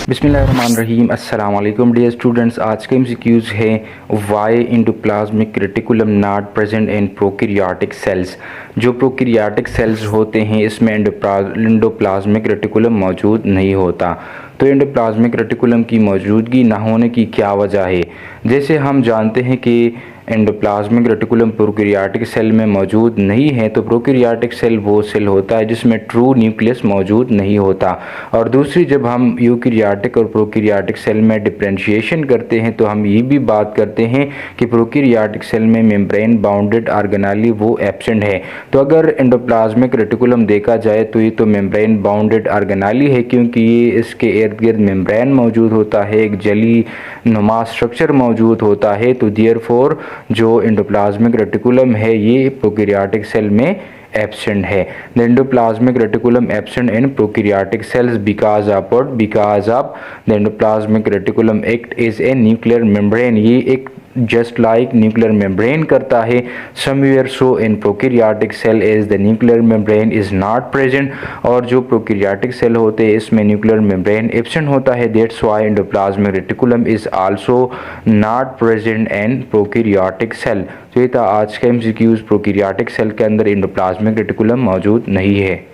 बिस्मिल्लाहिर्रहमानिर्रहीम अस्सलाम वालेकुम डियर स्टूडेंट्स। आज के एमसीक्यूज़ है why endoplasmic reticulum not present in prokaryotic cells. जो प्रोकैरियोटिक सेल्स होते हैं इसमें एंडोप्लाज्मिक रेटिकुलम मौजूद नहीं होता। तो एंडोप्लाज्मिक रेटिकुलम की मौजूदगी ना होने की क्या वजह है? जैसे हम जानते हैं कि एंडोप्लाज्मिक रेटिकुलम प्रोकैरियोटिक सेल में मौजूद नहीं है, तो प्रोकैरियोटिक सेल वो सेल होता है जिसमें ट्रू न्यूक्लियस मौजूद नहीं होता। और दूसरी, जब हम यूकैरियोटिक और प्रोकैरियोटिक सेल में डिफरेंशिएशन करते हैं तो हम ये भी बात करते हैं कि प्रोकैरियोटिक सेल में मेम्ब्रेन बाउंडेड ऑर्गेनेली वो एब्सेंट है। तो अगर एंडोप्लाज्मिक रेटिकुलम देखा जाए तो ये तो मेम्ब्रेन बाउंडेड ऑर्गेनेली है, क्योंकि ये इसके इर्द गिर्द मेम्ब्रेन मौजूद होता है, एक जली नुमा स्ट्रक्चर मौजूद होता है। तो देयरफॉर जो एंडोप्लाज्मिक रेटिकुलम है ये प्रोकैरियोटिक सेल में absent है। The endoplasmic reticulum absent in prokaryotic cells because of the endoplasmic reticulum act is a nuclear membrane। ये एक जस्ट लाइक न्यूक्लियर मेम्ब्रेन करता है। Somewhere so in prokaryotic cell is the nuclear membrane is not present. और जो prokaryotic cell होते हैं इसमें nuclear membrane absent होता है। That's why endoplasmic reticulum is also not present in prokaryotic cell. तो ये था आज का एमसीक्यूज। प्रोकैरियोटिक सेल के अंदर एंडोप्लाज्मिक रेटिकुलम मौजूद नहीं है।